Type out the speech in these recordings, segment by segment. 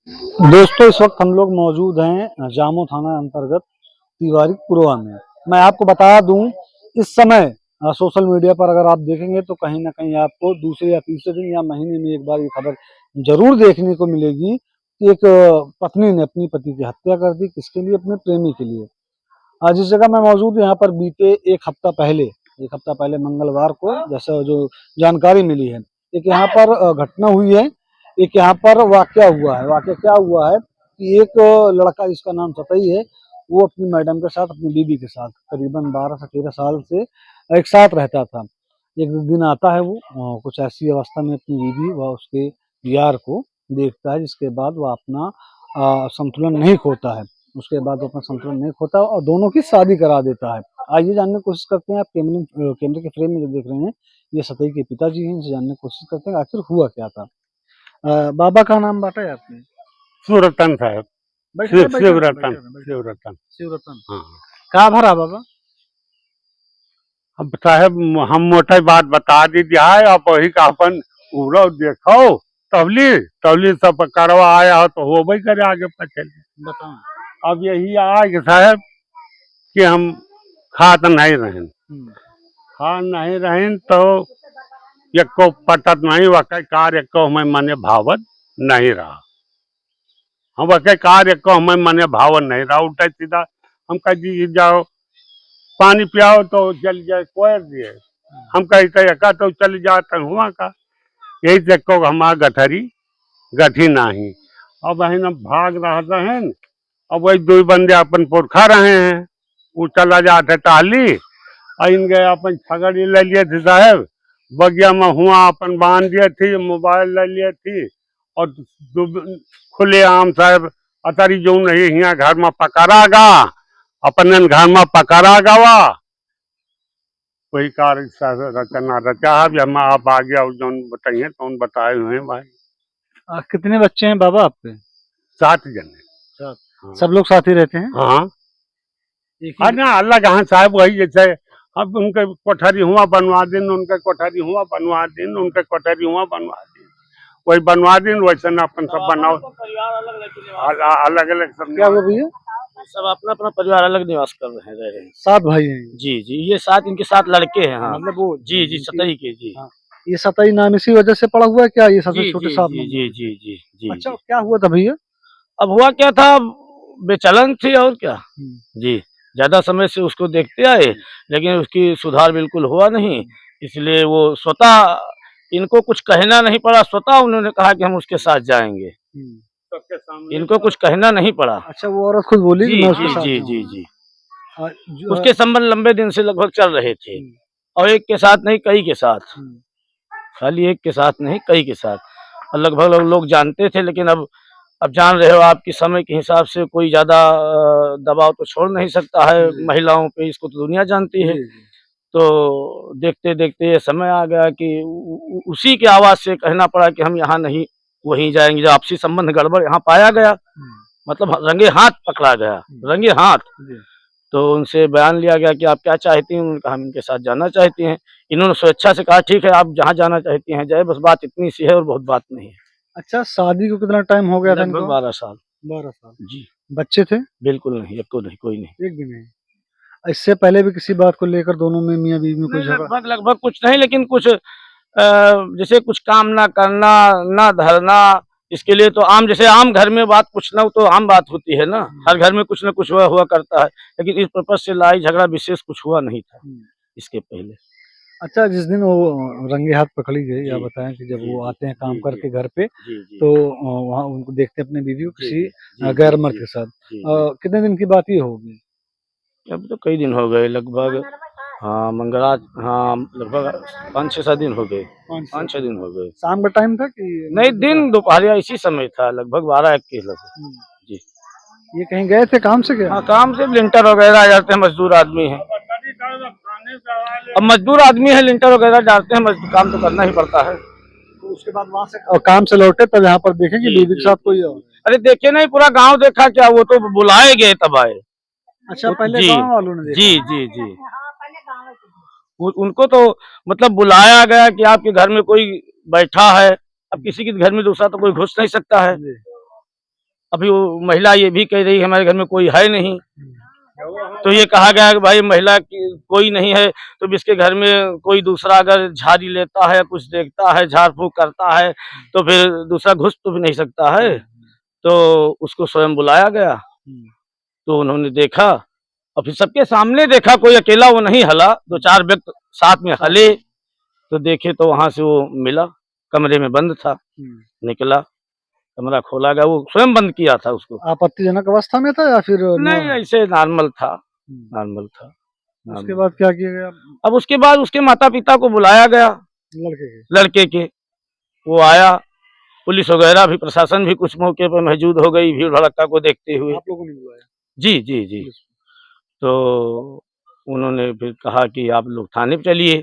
दोस्तों, इस वक्त हम लोग मौजूद हैं जामो थाना अंतर्गत तिवारी पुरवा में। मैं आपको बता दूं, इस समय सोशल मीडिया पर अगर आप देखेंगे तो कहीं ना कहीं आपको दूसरे या तीसरे दिन या महीने में एक बार ये खबर जरूर देखने को मिलेगी कि एक पत्नी ने अपनी पति की हत्या कर दी। किसके लिए? अपने प्रेमी के लिए। आज जिस जगह मैं मौजूद हूँ, यहाँ पर बीते एक हफ्ता पहले मंगलवार को जैसा जो जानकारी मिली है, एक यहाँ पर घटना हुई है। एक यहाँ पर वाकया हुआ है। वाकया क्या हुआ है कि एक लड़का जिसका नाम सतई है, वो अपनी मैडम के साथ, अपनी बीबी के साथ करीबन 12 से 13 साल से एक साथ रहता था। एक दिन आता है वो कुछ ऐसी अवस्था में अपनी बीबी व उसके यार को देखता है, जिसके बाद वह अपना संतुलन नहीं खोता है। उसके बाद वो अपना संतुलन नहीं खोता और दोनों की शादी करा देता है। आइए जानने की कोशिश करते हैं। आप कैमरे के फ्रेम में जो देख रहे हैं, ये सतई के पिताजी हैं। इनसे जानने की कोशिश करते हैं आखिर हुआ क्या था। बाबा का नाम बाटा है आपने? शिवरतन साहब। शिवरतन शिवरतन। शिवरतन। हाँ। का भरा बाबा? अब साहब हम मोटा बात बता दी है, आप वही का अपन उड़ो देखो तबली तबली सब करवा आया हो तो हो भाई करे आगे पीछे। बताओ। अब यही आए कि साहब कि हम खात नहीं रहें, खा नहीं रहें तो एको पटत नहीं वक़ कार्य को हमें मने भावत नहीं रहा। हम वक़ कार्य को हमें मने भावत नहीं रहा। उल्टा सीधा हम कह दी जाओ पानी पियाओ तो चल जाए कोयर दिए, हम कहीं कहीं का तो चल जाते हुआ का। यही देखो हमारा गठरी गठी नहीं। अब है ना भाग रहा है। अब वही दो बंदे अपन पुरखा रहे हैं, वो चला जाते टाली इन गए अपन छगड़ी ले लिए थे साहब। बगिया में हुआ अपन बांध दिए थी, मोबाइल ले लिए थी और खुले आम साहब अतरी जो नहीं यहाँ घर में पकड़ा गा, अपन घर में पकड़ा गवा वही कार्य रचना रचा है। हम आप आ गया जो बताइए तो बताए हुए भाई। कितने बच्चे हैं बाबा आपके? 7 जने। हाँ। सब लोग साथ ही रहते हैं? हाँ। हाँ ना अलग हाँ साहब वही जैसे अब उनके कोठरी हुआ बनवा दिन, उनके कोठरी हुआ बनवा दिन, उनके कोठरी हुआ बनवा दिन, वही बनवा दिन वैसे न अपन सब बनाओ अलग अलग सब। क्या हुआ भैया? सब अपना अपना परिवार अलग निवास कर रहे हैं। 7 भाई हैं? जी जी, ये 7 इनके 7 लड़के हैं। हाँ मतलब वो जी जी सतई के जी। हाँ। ये सतई नाम इसी वजह से पड़ा हुआ है क्या? ये सबसे छोटे साहब? जी जी जी जी जी। अच्छा, क्या हुआ था भैया? अब हुआ क्या था, बेचलन थी और क्या जी। ज्यादा समय से उसको देखते आए लेकिन उसकी सुधार बिल्कुल हुआ नहीं, इसलिए वो स्वतः इनको कुछ कहना नहीं पड़ा, स्वतः उन्होंने कहा कि हम उसके साथ जाएंगे। इनको कुछ कहना नहीं पड़ा। अच्छा, वो औरत खुद बोली कि मैं उसके साथ जी जाऊँ? जी जी। जो उसके संबंध लंबे दिन से लगभग चल रहे थे और एक के साथ नहीं कई के साथ, खाली एक के साथ नहीं कई के साथ, और लगभग लोग जानते थे। लेकिन अब जान रहे हो आपकी समय के हिसाब से कोई ज्यादा दबाव तो छोड़ नहीं सकता है महिलाओं पे, इसको तो दुनिया जानती है। तो देखते देखते ये समय आ गया कि उसी के आवाज से कहना पड़ा कि हम यहाँ नहीं वहीं जाएंगे। जब आपसी संबंध गड़बड़ यहाँ पाया गया, मतलब रंगे हाथ पकड़ा गया, रंगे हाथ। तो उनसे बयान लिया गया कि आप क्या चाहती हैं। उन्होंने कहा हम इनके साथ जाना चाहती हैं। इन्होंने स्वेच्छा से कहा ठीक है आप जहाँ जाना चाहती हैं जाए, बस बात इतनी सी है और बहुत बात नहीं है। अच्छा, शादी को कितना टाइम हो गया था इनको? 12 साल। 12 साल जी। बच्चे थे? बिल्कुल नहीं, एक को नहीं, कोई नहीं। एक भी नहीं। इससे पहले भी किसी बात को लेकर दोनों में मियां बीवी में कोई झगड़ा? लगभग कुछ नहीं, लेकिन कुछ जैसे कुछ काम ना करना, ना धरना, इसके लिए तो आम, जैसे आम घर में बात कुछ ना तो आम बात होती है ना, हर घर में कुछ ना कुछ हुआ करता है। लेकिन इस पर्पज से लड़ाई झगड़ा विशेष कुछ हुआ नहीं था इसके पहले। अच्छा, जिस दिन वो रंगे हाथ पकड़ी गई, या बताएं कि जब वो आते हैं काम करके घर पे, तो वहाँ उनको देखते हैं अपने बीवी को किसी गैर मर्द के साथ। कितने दिन की बात ये होगी? अब तो कई दिन हो गए लगभग। हाँ मंगलवार, हाँ लगभग 5-6 दिन हो गए। 5-6 दिन हो गए। शाम का टाइम था कि नहीं, दिन दोपहरिया इसी समय था, लगभग 12-1 के लगभग जी। ये कहीं गए थे काम से? क्या? हाँ काम से, लिंटर वगैरह डालते हैं, मजदूर आदमी है। अब मजदूर आदमी है, लिंटर वगैरह डालते हैं, मजदूर काम तो करना ही पड़ता है। तो उसके बाद वहाँ से और काम से लौटे तब यहाँ पर देखे कि बीवी के साथ कोई और? अरे देखे नहीं, पूरा गांव देखा क्या, वो तो बुलाए गए तब आए। अच्छा, पहले गांव वालों ने देखा? जी जी जी। उनको तो मतलब बुलाया गया कि आपके घर में कोई बैठा है। अब किसी के घर में दूसरा तो कोई घुस नहीं सकता है। अभी वो महिला ये भी कह रही है हमारे घर में कोई है नहीं, तो ये कहा गया कि भाई महिला की कोई नहीं है तो इसके घर में कोई दूसरा अगर झाड़ी लेता है, कुछ देखता है, झाड़ फूक करता है, तो फिर दूसरा घुस तो भी नहीं सकता है। तो उसको स्वयं बुलाया गया, तो उन्होंने देखा और फिर सबके सामने देखा, कोई अकेला वो नहीं हला, 2-4 व्यक्ति साथ में हले, तो देखे तो वहां से वो मिला, कमरे में बंद था। निकला, कमरा खोला गया, वो स्वयं बंद किया था उसको। आपत्तिजनक अवस्था में था या फिर नहीं, ऐसे नॉर्मल था, नॉर्मल था। उसके बाद क्या किया गया? अब उसके बाद उसके माता पिता को बुलाया गया, लड़के के, वो आया, पुलिस वगैरह भी, प्रशासन भी कुछ मौके पर मौजूद हो गई भीड़ भड़क्का को देखते हुए। आप लोगों ने बुलाया? जी जी जी। तो उन्होंने फिर कहा कि आप लोग थाने पे चलिए,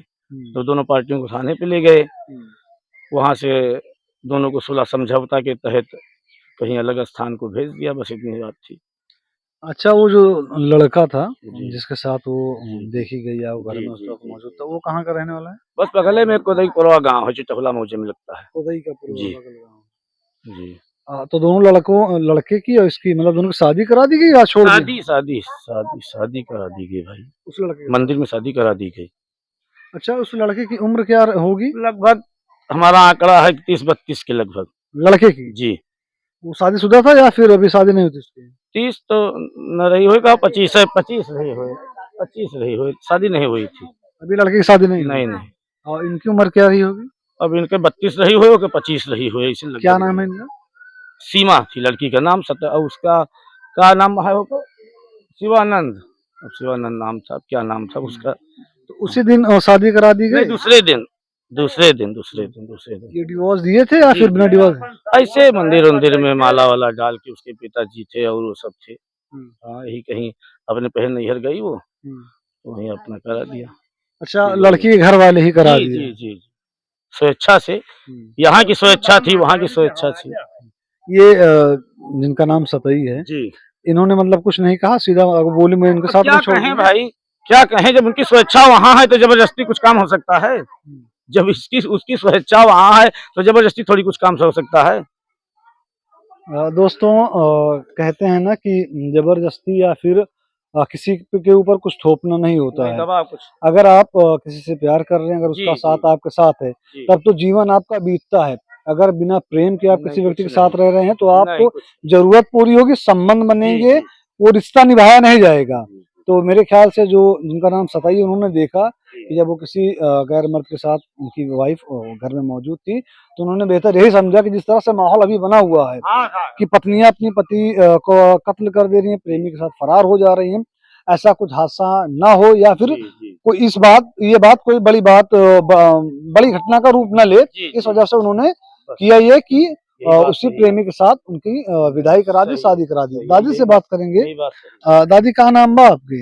तो दोनों पार्टियों को थाने पे ले गए। वहां से दोनों को सुलह समझौता के तहत कहीं अलग स्थान को भेज दिया, बस इतनी बात थी। अच्छा, वो जो लड़का था जी। जिसके साथ वो देखी गई है, वो घर जी, में उस जी, वक्त जी। मौजूद था, वो कहाँ का रहने वाला है? बस बगले में कोदईपुरवा गांव है, चिटहुला मौजे में लगता है। कोदई का जी। बगल गाँव। जी। तो दोनों लड़के की और इसकी मतलब दोनों की शादी करा दी गई या छोड़ दी? शादी करा दी गई भाई, उस लड़के की? मंदिर में शादी करा दी गई। अच्छा, उस लड़के की उम्र क्या होगी? लगभग हमारा आंकड़ा है 30-32 के लगभग। लड़के की? जी। वो शादीशुदा था या फिर अभी शादी नहीं हुई थी उसकी? 30 तो न रही होगा, 25 है, 25 रही हुई, 25 रही हुई, शादी नहीं हुई थी। अभी लड़के की शादी नहीं हुई? नहीं नहीं, और इनकी उम्र क्या रही होगी? अब इनके 32 रही हुई होगी, 25 रही हुई, इसी क्या नाम है इनका? सीमा थी लड़की का नाम, और उसका क्या नाम है वो, शिवानंद। अब शिवानंद नाम था, क्या नाम था उसका। तो उसी दिन शादी करा दी नहीं, गई? दूसरे दिन। ये डिवोर्स दिए थे या फिर बिना डिवोर्स? ऐसे मंदिर में माला वाला डाल के, उसके पिताजी थे और वो सब थे। हाँ, यही कहीं अपने पहले नैहर गई वो, तो वहीं अपना करा दिया। अच्छा, लड़की के घर वाले ही करा दिए? जी जी, स्वेच्छा से, यहाँ की स्वेच्छा थी, वहाँ की स्वेच्छा थी। ये जिनका नाम सतई है जी, इन्होंने मतलब कुछ नहीं कहा, सीधा बोली मैं इनके साथ क्या नहीं छोड़ कहें दूंगा? भाई, क्या कहें, जब उनकी स्वेच्छा वहाँ है तो जबरदस्ती कुछ काम हो सकता है? जब उसकी स्वेच्छा वहाँ है तो जबरदस्ती थोड़ी कुछ काम हो सकता है? दोस्तों, कहते हैं ना कि जबरदस्ती या फिर किसी के ऊपर कुछ थोपना नहीं होता है। दबाव कुछ। अगर आप किसी से प्यार कर रहे हैं, अगर जी, उसका जी। साथ आपके साथ है, जी। तब तो जीवन आपका बीतता है। अगर बिना प्रेम के आप नहीं, किसी व्यक्ति के कुछ साथ रह रहे हैं तो नहीं, आपको कुछ जरूरत पूरी होगी, संबंध बनेंगे, जी। वो रिश्ता निभाया नहीं जाएगा। तो मेरे ख्याल से जो जिनका नाम सताई, उन्होंने देखा कि जब वो किसी गैर मर्द के साथ, उनकी वाइफ घर में मौजूद थी, तो उन्होंने बेहतर यही समझा कि जिस तरह से माहौल अभी बना हुआ है कि पत्नियां अपनी पति को कत्ल कर दे रही हैं, प्रेमी के साथ फरार हो जा रही हैं, ऐसा कुछ हादसा ना हो या फिर कोई ये बात कोई बड़ी घटना का रूप न ले, इस वजह से उन्होंने किया ये कि उसी प्रेमी के साथ उनकी विदाई करा दी, शादी करा दी। दादी से बात करेंगे। दादी, का नाम बा आपके?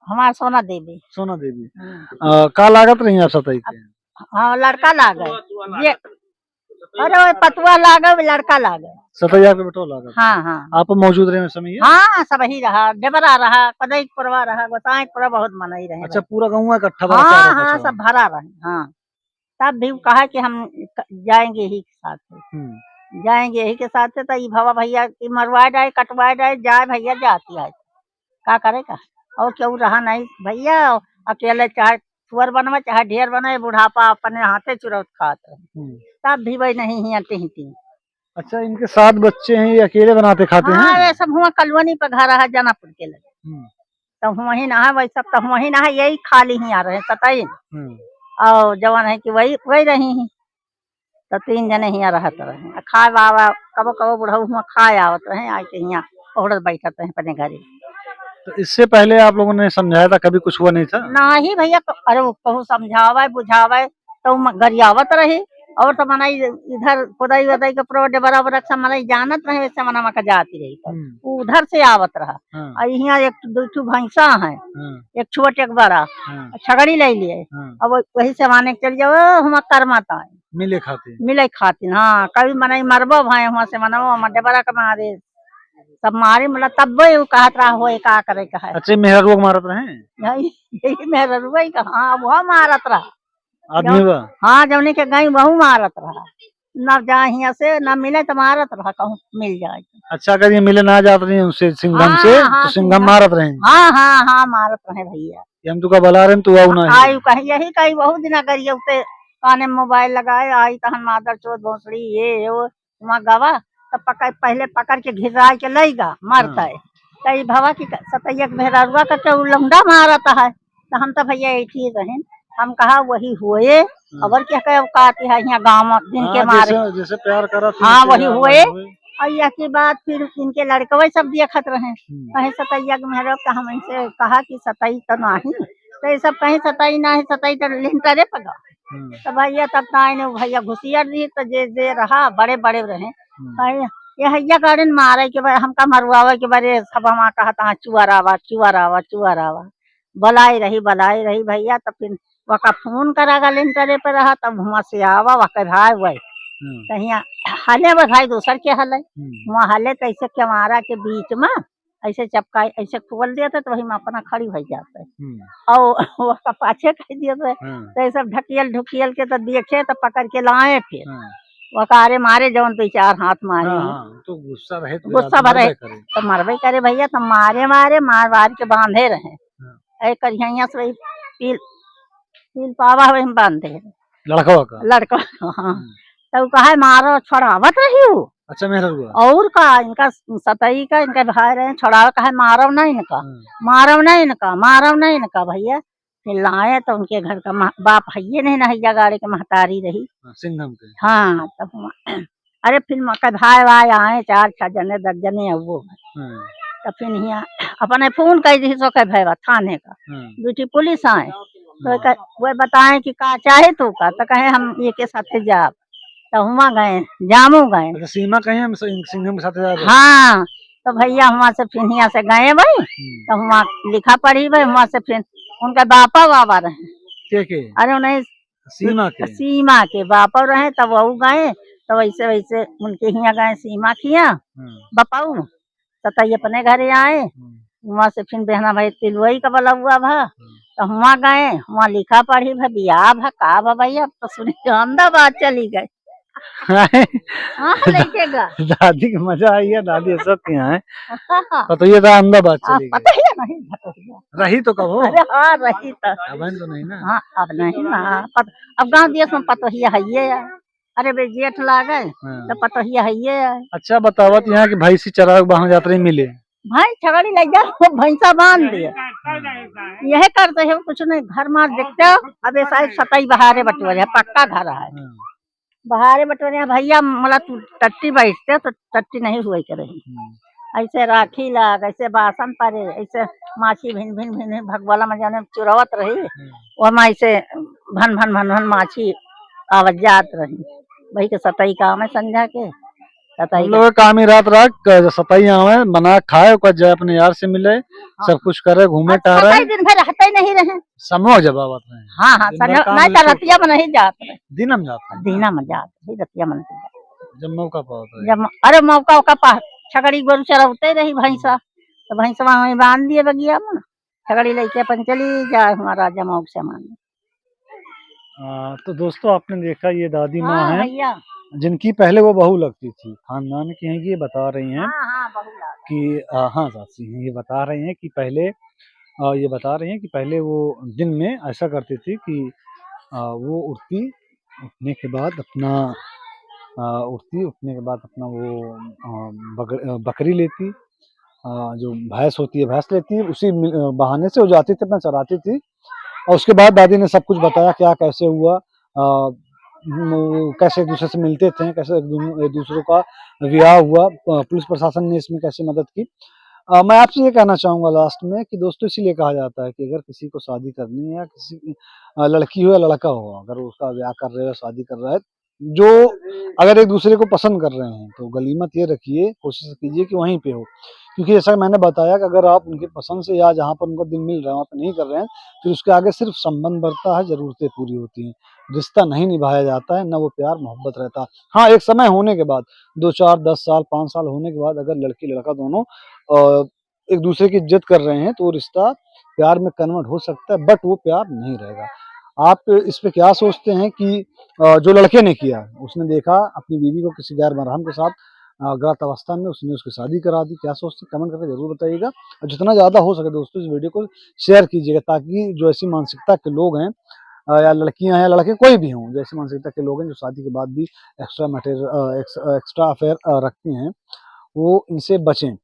हमार सोना देवी। सोना देवी। का लागत रही आप सताई के? हाँ, लड़का लागे ये, अरे वो पतुआ लागे, लड़का लागे। सतैया के बेटो लागत? हाँ हाँ आप मौजूद रहे समय ये? हाँ, सब ही रहा, डेबरा रहा, कदईपुरवा रहा, गोसाईपुरा, बहुत मनई रहे। अच्छा, पूरा गाँव इकट्ठा? हाँ हाँ, सब भरा रहे। हाँ, तब भी कहा कि हम जाएंगे ही के साथ, जाएंगे यही के साथ। तो ये भवा भैया की मरवाए जाए, कटवाए जाए, जाए भैया जाती है, क्या करेगा, और क्यों रहा नहीं भैया, अकेले चाहे सुअर बनवा चाहे ढेर बने, बुढ़ापा अपने हाथे चुरौत खात रहे, तब भी वही नहीं ही आती। अच्छा, इनके 7 बच्चे हैं, ये अकेले बनाते खाते हैं? हाँ, ये सब हुआ कलवनी पर घर है, जनापुर के लगे, तो वही ना है, वही सब तो वही ना है, यही खाली ही आ रहे सताई, और जवान है कि वही रही ही, तो 3 जने ही रहत रहे, खाए बाबा कबो कबो बुढ़ऊ हुआ खाए आवत रहे, आके यहाँ औरत बैठत रहे अपने घरे। तो इससे पहले आप लोगों ने समझाया था, कभी कुछ हुआ नहीं था? नहीं भैया, अरे वो कहूँ समझावे बुझावे तो गरियावत रही, और तो मनाई इधर खुदाई वदाई के प्रो डेबरा बरक से मनाई जानत रहे, वैसे मना का जाती रही, तो उधर से आवत रहा। और यहाँ 1-2 भैंसा है, एक छोट एक बड़ा, छगड़ी ले लिए, अब वही से माने चल जाओ, हम कर्माता है मिले खातिर। हाँ, कभी मनाई मरबो भाई, वहाँ से मना डेबरा का मारे सब मारे, मतलब तब वो कहत रहा हो का करे कहा। अच्छा, मेहरुआ मारत रहे? यही मेहरुआ ही कहा, वो मारत रहा आदमी बा? हाँ, जौने के गई वहू मारत रहा, न जा यहाँ से न मिले तो मारत रहा कहूँ मिल जाए तो। अच्छा, अगर ये मिले ना जात रही उनसे सिंघम हाँ, से हाँ, तो सिंघम सिंघम। मारत रहे। हाँ हाँ हाँ मारत रहे भैया। ये हम तुका बला रहे तू आऊ ना आयु कही यही कही बहुत दिन करिए उसे काने में मोबाइल लगाए आई तहन मादर चोद भोसड़ी ये वो वहाँ गवा तब पहले पकड़ के घिरा के लेगा मारता है कई भवा की सतैया भेरुआ करके लौंडा मारता है तो हम तो भैया ऐठी रहे हम कहा वही हुए अगर क्या कहे काती है यहाँ गाँव में दिन के मारे जैसे प्यार करा हाँ वही हुए और यह की बात फिर इनके लड़कवे सब देखत रहे कहे सतैया के मेहरब का हम इनसे कहा कि सतई तो नहीं तो ये सब कहीं सताई ना है सताई तो लिंटरे पगा तो भैया तब तो भैया घुसिया दी तो जे रहा बड़े बड़े रहे ये हैया गार्डन मारे के बारे हमका मरवावे के बारे सब हम कहा था चुआरावा चुआरावा चुआरावा बलाई रही भैया तब फिर वका फोन करागा लिंटरे पे रहा तब वहाँ से आवा वका भाई वही कहीं हले भाई दूसर के हले वहाँ हले तो ऐसे क्यारा के बीच में ऐसे चपका ऐसे खोल दिया था तो वही में अपना खड़ी हो जाता है और वो पाछे कह दिया था तो ये सब ढुकियल के तो देखे तो पकड़ के लाए फिर वो कारे मारे जवन दो चार हाथ मारे तो गुस्सा रहे गुस्सा भरे तो मरबे करे भैया तो मारे मार मार के बांधे रहे करिया से पील पावा वही बांधे लड़का हाँ तो कहा मारो छोड़ावत रही हूँ। अच्छा मेरा और का इनका सतई का इनका भाई रहे छोड़ावे कहा मारव नहीं इनका भैया फिर लाए तो उनके घर का बाप है नहीं नैया गाड़ी के महतारी रही सिंघम के हाँ तब अरे फिर मका भाई भाई आए 4-6 जने 10 जने वो तो फिर यहाँ अपने फोन कर दी सो कह भाई थाने का ड्यूटी पुलिस आए तो वो बताए कि का चाहे तो का तो कहे हम ये के साथ जा तो हुआ गए जामू गए अच्छा, सीमा कहीं हम सिंघम के साथ जा रहे हाँ तो भैया वहाँ से फिर यहाँ से गए भाई तो वहाँ लिखा पढ़ी भाई वहाँ से फिर उनका बाबा रहे के अरे उन्हें सीमा के बापा रहे तब वह गए तो वैसे उनके यहाँ गए सीमा किया बपाऊ सतई अपने घरे आए वहाँ से फिर बहना भाई तिलवई का बोला हुआ भा तो वहाँ गए वहाँ लिखा पढ़ी भा बिया भा का भा भैया तो सुनी अहमदाबाद चली गए दादी की मजा आई है दादी सब यहाँ है तो ये था अहमदाबाद चली गई रही तो कब हो अरे हाँ रही तो अब तो नहीं ना हाँ अब नहीं ना अब गाँव दिया में पतोहिया है यार अरे बे जेठ लागे तो पतोहिया है यार। अच्छा बतावत यहाँ की भैंसी चरा वहाँ यात्री मिले भाई छगड़ी लग जा भैंसा बांध दिए यही करते है कुछ नहीं घर मार देखते हो अब ऐसा सतई बहारे बटोरे पक्का घर है बहारे बटोरे भैया मतलब तू टट्टी बैठते तो टट्टी नहीं हुई रही ऐसे राखी लाग ऐसे बासन परे ऐसे माछी भिन भगवाला में जाने चुरावत रही वो हम ऐसे भन माछी आवत जात रही भाई के सतई काम है संध्या के लोग काम ही रात सतई आवे बना खाए जाए अपने यार से मिले सब कुछ करे घूमे टहरे दिन भर रहते ही नहीं रहे समूह जब आवत रहे हाँ नहीं तो रतिया में नहीं जाते दिनम जाते रतिया में जब मौका पाता जब अरे मौका पा छगड़ी गोरु चराते रही भैंसा तो भैंसा वहीं बांध दिए बगिया में छगड़ी लेके अपन चली जाए हमारा जमाऊ से मान। तो दोस्तों आपने देखा ये दादी माँ है भैया जिनकी पहले वो बहू लगती थी खानदान की हैं कि ये बता रही हैं कि हाँ सासी हैं ये बता रहे हैं कि पहले वो दिन में ऐसा करती थी कि वो उठने के बाद अपना वो बकरी लेती जो भैंस होती है भैंस लेती उसी बहाने से वो जाती थी अपना चराती थी और उसके बाद दादी ने सब कुछ बताया क्या कैसे हुआ कैसे एक दूसरे से मिलते थे कैसे एक दूसरों का विवाह हुआ पुलिस प्रशासन ने इसमें कैसे मदद की। मैं आपसे ये कहना चाहूंगा लास्ट में कि दोस्तों इसीलिए कहा जाता है कि अगर किसी को शादी करनी है या किसी लड़की हो या लड़का हो अगर उसका ब्याह कर रहे हो शादी कर रहा है जो अगर एक दूसरे को पसंद कर रहे हैं तो गलीमत ये रखिए कोशिश कीजिए कि वहीं पे हो क्योंकि जैसा मैंने बताया कि अगर आप उनके पसंद से या जहाँ पर उनको दिल मिल रहा है वहाँ पर नहीं कर रहे हैं फिर उसके आगे सिर्फ संबंध बढ़ता है जरूरतें पूरी होती हैं रिश्ता नहीं निभाया जाता है ना वो प्यार मोहब्बत रहता है। हाँ एक समय होने के बाद 2, 4, 10 साल 5 साल होने के बाद अगर लड़की लड़का दोनों एक दूसरे की इज्जत कर रहे हैं तो वो रिश्ता प्यार में कन्वर्ट हो सकता है बट वो प्यार नहीं रहेगा। आप इस पे क्या सोचते हैं कि जो लड़के ने किया, उसने देखा अपनी बीवी को किसी गैर महरम के साथ गलत अवस्था में, उसने उसकी शादी करा दी, क्या सोचते हैं कमेंट करके जरूर बताइएगा। और जितना ज़्यादा हो सके दोस्तों इस वीडियो को शेयर कीजिएगा, ताकि जो ऐसी मानसिकता के लोग हैं या लड़कियां हैं या लड़के कोई भी हों, जैसी मानसिकता के लोग हैं जो शादी के बाद भी एक्स्ट्रा अफेयर रखते हैं, वो इनसे बचें।